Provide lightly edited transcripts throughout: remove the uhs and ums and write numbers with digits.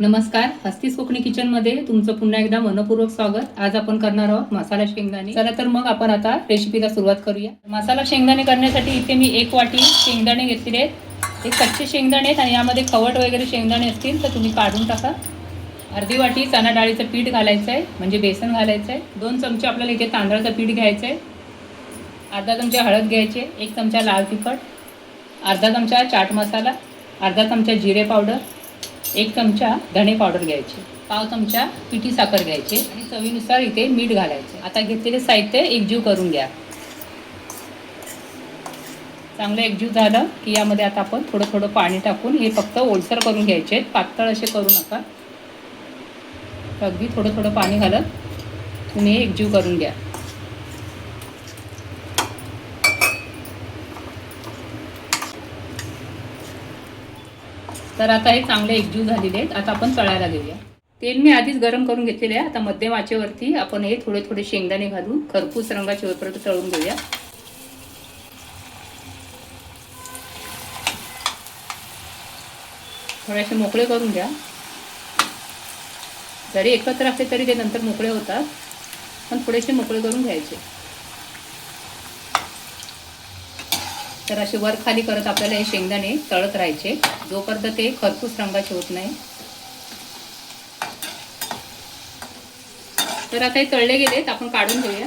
नमस्कार, हस्तीस कोकणी किचनमध्ये तुमचं पुन्हा एकदा मनपूर्वक स्वागत। आज आपण करणार आहोत मसाला शेंगदाणे। चला तर मग आपण आता रेसिपीला सुरुवात करूया। मसाला शेंगदाणे करण्यासाठी इथे मी 1 वाटी शेंगदाणे घेतलेले आहेत। हे कच्चे शेंगदाणे आहेत आणि यामध्ये खवट वगैरे शेंगदाणे असतील तर तुम्ही काढून टाका। अर्धी वाटी चणा डाळीचं पीठ घालायचं आहे, म्हणजे बेसन घालायचं आहे। 2 चमचे आपल्याला इथे तांदळाचं पीठ घ्यायचं आहे। अर्धा चमचा हळद घ्यायची, 1 चमचा लाल तिखट, अर्धा चमचा चाट मसाला, अर्धा चमचा जिरे पावडर, 1 चमचा धणे पावडर घ्यायची, पाव चमचा पिठी साखर घ्यायची आणि चवीनुसार इथे मीठ घालायचे। आता घेतलेले साहित्य एकजीव करून घ्या। चांगलं एकजीव झालं की यामध्ये आता आपण थोडं थोडं पाणी टाकून हे फक्त ओलसर करून घ्यायचे, पातळ असे करू नका। अगदी थोडं थोडं पाणी घालत तुम्ही हे एकजीव करून घ्या। तर आता हे चांगले एकजीव झालेले आहेत। आता आपण तळायला घेऊया। तेल मी आधीच गरम करून घेतलेले आहे। आता मध्यम आचेवरती आपण हे थोडे थोडे शेंगदाणे घालून खरपूस रंगाचे होईपर्यंत तळून घेऊया। थोडेसे मोकळे करून घ्या। जरी एकत्र असले तरी ते नंतर मोकळे होतात, पण थोडेसे मोकळे करून घ्यायचे। तर असे वर खाली करत आपल्याला हे शेंगदाणे तळत राहायचे जोपर्यंत ते खरपूस रंगाचे होत नाही। तर आता हे तळले गेलेत, आपण काढून घेऊया।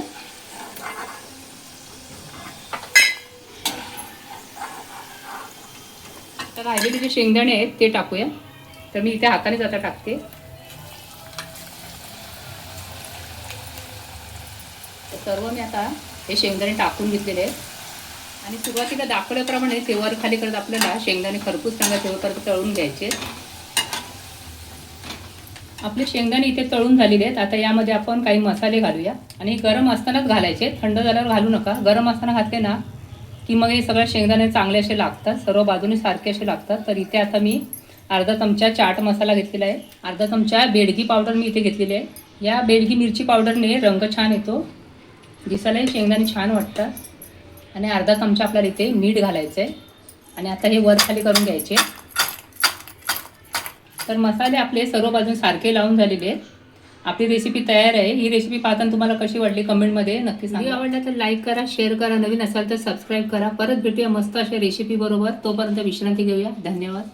तर राहिलेले जे शेंगदाणे आहेत ते टाकूया। तर मी इथे हातानेच आता टाकते। तर सर्व मी आता हे शेंगदाणे टाकून घेतलेले आहेत आणि सुरुवातीला दाखवल्याप्रमाणे ते वर खाली करत आपल्याला शेंगदाणे खरपूस रंगाचे होईपर्यंत तळून घ्यायचे। आपले शेंगदाणे इथे तळून झालेले आहेत। आता यामध्ये आपण काही मसाले घालूया आणि गरम असतानाच घालायचे, थंड झाल्यावर घालू नका। गरम असताना घातले ना की मग हे सगळे शेंगदाणे चांगले असे लागतात, सर्व बाजूने सारखे असे लागतात। तर इथे आता मी अर्धा चमचा चाट मसाला घेतलेला आहे, अर्धा चमचा बेडगी पावडर मी इथे घेतलेली आहे। या बेडगी मिरची पावडरने रंग छान येतो, दिसायलाही शेंगदाणे छान वाटतात। आणि अर्धा चमचा आपल्याला इथे मीठ घालायचं आहे आणि आता हे वर खाली करून घ्यायचे। तर मसाले आपले सर्व बाजून सारखे लावून झालेले आहेत। आपली रेसिपी तयार आहे। ही रेसिपी पाहताना तुम्हाला कशी वाटली कमेंटमध्ये नक्की सांगा। व्हिडिओ आवडला तर लाईक करा, शेअर करा, नवीन असाल तर सबस्क्राईब करा। परत भेटूया मस्त अशा रेसिपी बरोबर। तोपर्यंत विश्रांती घेऊया। धन्यवाद।